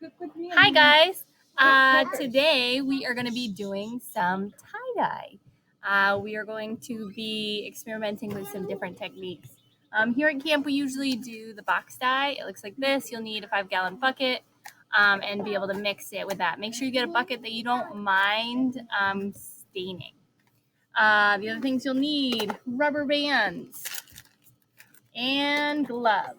Hi guys! Today we are going to be doing some tie-dye. We are going to be experimenting with some different techniques. Here at camp we usually do the box dye. It looks like this. You'll need a 5-gallon bucket and be able to mix it with that. Make sure you get a bucket that you don't mind staining. The other things you'll need: rubber bands and gloves.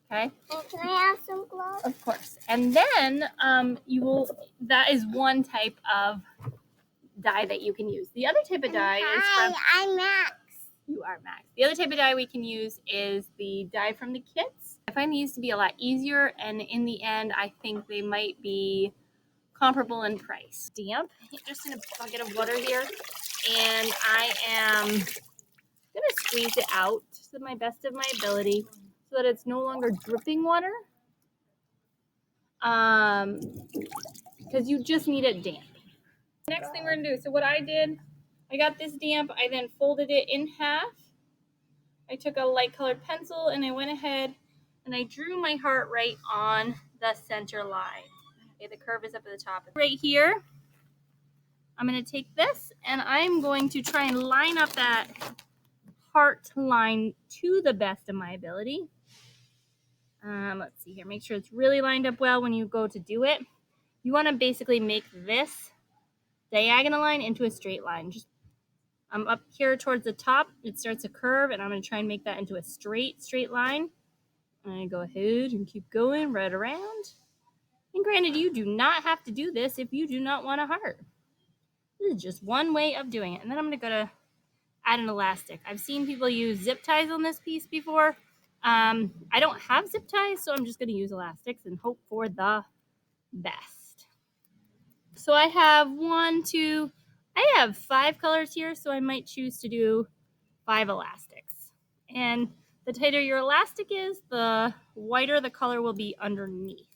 Okay. And can I have some gloves? Of course. And then that is one type of dye that you can use. The other type of dye is from... I'm Max. You are Max. The other type of dye we can use is the dye from the kits. I find these to be a lot easier, and in the end, I think they might be comparable in price. Damp, just in a bucket of water here, and I am gonna squeeze it out to the best of my ability so that it's no longer dripping water. Because you just need it damp. Next thing we're gonna do, so what I did, I got this damp, I then folded it in half. I took a light colored pencil and I went ahead and I drew my heart right on the center line. Okay, the curve is up at the top. Right here, I'm gonna take this and I'm going to try and line up that heart line to the best of my ability. Let's see here, make sure it's really lined up well when you go to do it. You want to basically make this diagonal line into a straight line. Just up here towards the top, it starts a curve, and I'm going to try and make that into a straight line. I'm going to go ahead and keep going right around. And granted, you do not have to do this if you do not want a heart. This is just one way of doing it. And then I'm going to add an elastic. I've seen people use zip ties on this piece before. I don't have zip ties, so I'm just going to use elastics and hope for the best. So I have I have 5 colors here, so I might choose to do 5 elastics. And the tighter your elastic is, the whiter the color will be underneath.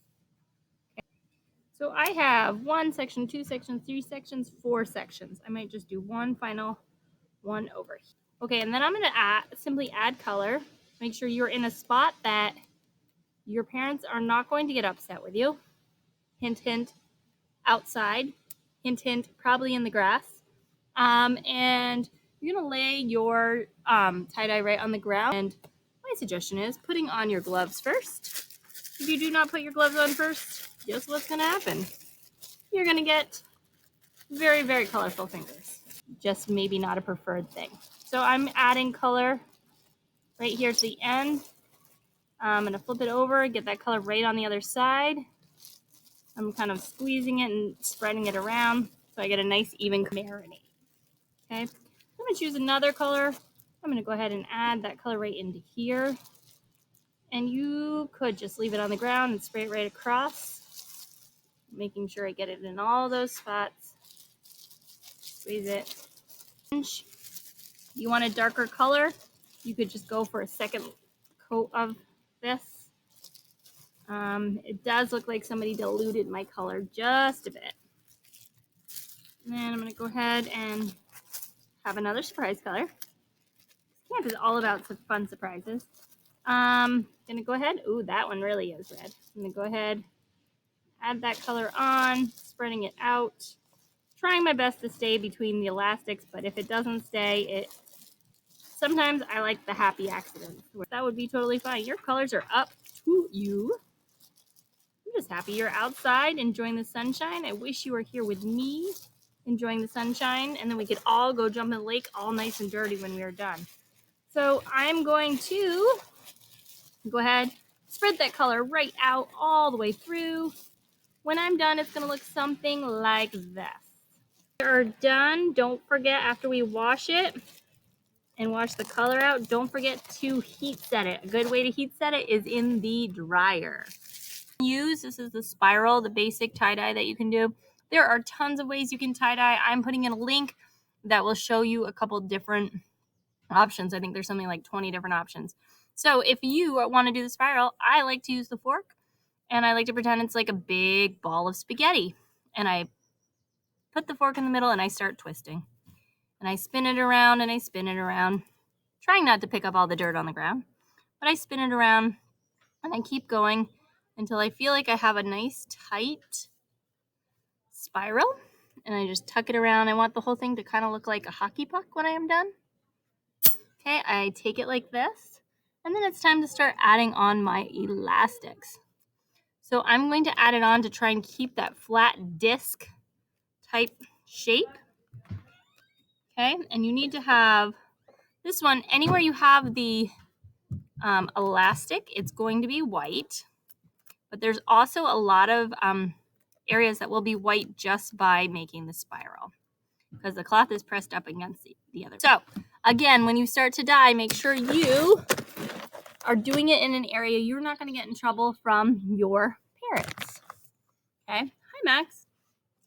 Okay. So I have 1 section, 2 sections, 3 sections, 4 sections. I might just do one final one over here. Okay, and then I'm going to simply add color. Make sure you're in a spot that your parents are not going to get upset with you. Hint, hint, outside. Hint, hint, probably in the grass. And you're going to lay your tie-dye right on the ground. And my suggestion is putting on your gloves first. If you do not put your gloves on first, guess what's going to happen? You're going to get very, very colorful fingers. Just maybe not a preferred thing. So I'm adding color right here to the end. I'm going to flip it over, get that color right on the other side. I'm kind of squeezing it and spreading it around so I get a nice even marinade. Okay, I'm going to choose another color. I'm going to go ahead and add that color right into here. And you could just leave it on the ground and spray it right across, making sure I get it in all those spots. Squeeze it. If you want a darker color, you could just go for a second coat of this. It does look like somebody diluted my color just a bit. And then I'm going to go ahead and have another surprise color. Camp is all about some fun surprises. Gonna go ahead. Ooh, that one really is red. I'm gonna go ahead, add that color on, spreading it out. Trying my best to stay between the elastics, but if it doesn't stay, sometimes I like the happy accident. That would be totally fine. Your colors are up to you. I'm just happy you're outside enjoying the sunshine. I wish you were here with me enjoying the sunshine, and then we could all go jump in the lake all nice and dirty when we are done. So I'm going to go ahead, spread that color right out all the way through. When I'm done, it's going to look something like this. When we're done, don't forget after we wash it and wash the color out, don't forget to heat set it. A good way to heat set it is in the dryer. This is the spiral, the basic tie-dye that you can do. There are tons of ways you can tie-dye. I'm putting in a link that will show you a couple different options. I think there's something like 20 different options. So if you want to do the spiral, I like to use the fork, and I like to pretend it's like a big ball of spaghetti. And I put the fork in the middle and I start twisting. And I spin it around and I spin it around, trying not to pick up all the dirt on the ground. But I spin it around and I keep going until I feel like I have a nice tight spiral, and I just tuck it around. I want the whole thing to kind of look like a hockey puck when I am done. Okay, I take it like this, and then it's time to start adding on my elastics. So I'm going to add it on to try and keep that flat disc type shape. Okay, and you need to have this one, anywhere you have the elastic, it's going to be white, but there's also a lot of areas that will be white just by making the spiral because the cloth is pressed up against the other. So again, when you start to dye, make sure you are doing it in an area you're not going to get in trouble from your parents. Okay. Hi, Max.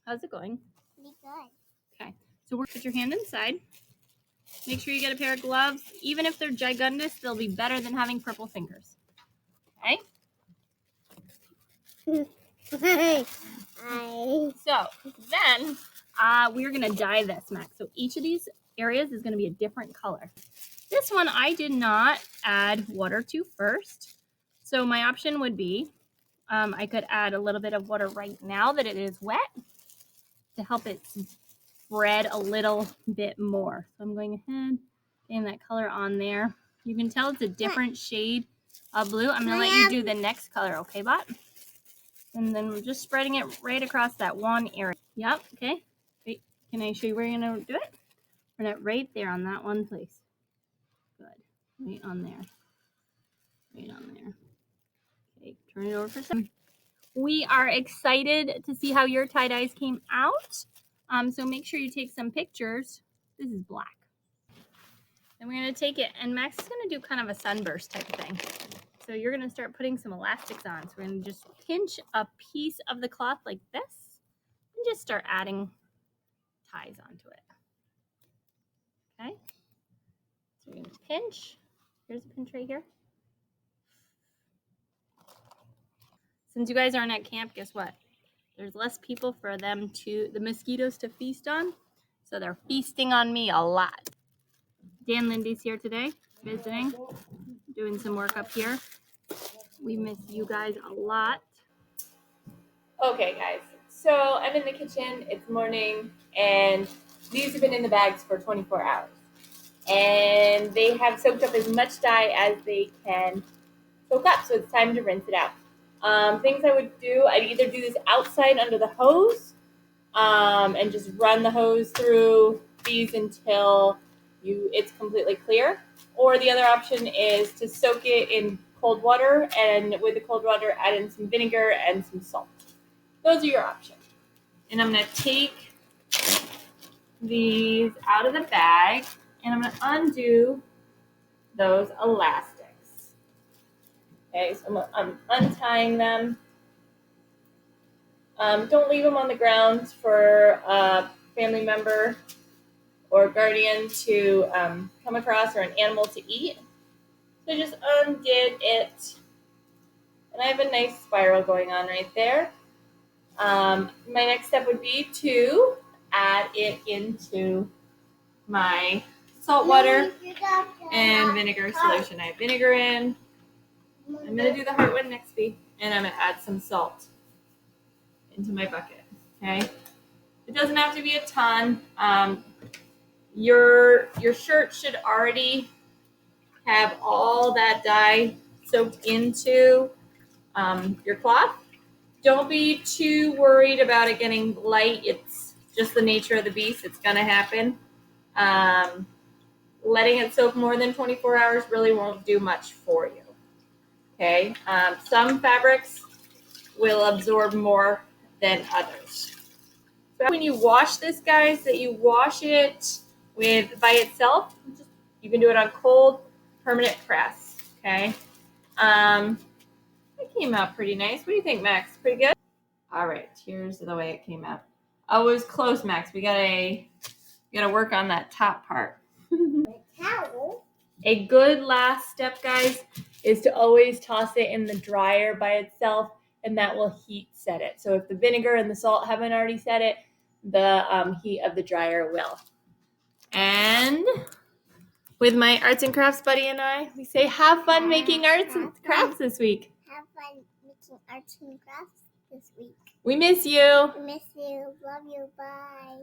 How's it going? Pretty good. Okay. So we'll put your hand inside. Make sure you get a pair of gloves. Even if they're gigundous, they'll be better than having purple fingers. Okay? So then we're going to dye this, Max. So each of these areas is going to be a different color. This one I did not add water to first. So my option would be I could add a little bit of water right now that it is wet to help it spread a little bit more. So I'm going ahead, getting that color on there. You can tell it's a different shade of blue. I'm going to let you do the next color, okay, Bot? And then we're just spreading it right across that one area. Yep, okay. Wait, can I show you where you're going to do it? Run it right there on that one place. Good. Right on there. Right on there. Okay, turn it over for a second. We are excited to see how your tie-dyes came out. So make sure you take some pictures. This is black. And we're going to take it, and Max is going to do kind of a sunburst type of thing. So you're going to start putting some elastics on. So we're going to just pinch a piece of the cloth like this and just start adding ties onto it. Okay? So we're going to pinch. Here's a pinch right here. Since you guys aren't at camp, guess what? There's less people for them the mosquitoes to feast on. So they're feasting on me a lot. Dan Lindy's here today, visiting, doing some work up here. We miss you guys a lot. Okay, guys. So I'm in the kitchen. It's morning, and these have been in the bags for 24 hours. And they have soaked up as much dye as they can soak up, so it's time to rinse it out. Things I would do, I'd either do this outside under the hose and just run the hose through these until it's completely clear. Or the other option is to soak it in cold water, and with the cold water, add in some vinegar and some salt. Those are your options. And I'm going to take these out of the bag, and I'm going to undo those elastics. Okay, so I'm untying them. Don't leave them on the ground for a family member or guardian to come across, or an animal to eat. So just undid it. And I have a nice spiral going on right there. My next step would be to add it into my salt water and vinegar solution. I have vinegar in. I'm going to do the heart one next week, and I'm going to add some salt into my bucket. Okay, it doesn't have to be a ton. Your shirt should already have all that dye soaked into your cloth. Don't be too worried about it getting light. It's just the nature of the beast. It's going to happen. Letting it soak more than 24 hours really won't do much for you. Okay. Some fabrics will absorb more than others. So when you wash this, guys, that you wash it by itself. You can do it on cold permanent press. Okay. It came out pretty nice. What do you think, Max? Pretty good? All right, here's the way it came out. Oh, it was close, Max. We gotta work on that top part. A good last step, guys, is to always toss it in the dryer by itself, and that will heat set it. So if the vinegar and the salt haven't already set it, the heat of the dryer will. And with my arts and crafts buddy and I, we say have fun making arts and crafts this week. Have fun making making arts and crafts this week. We miss you. We miss you. Love you. Bye.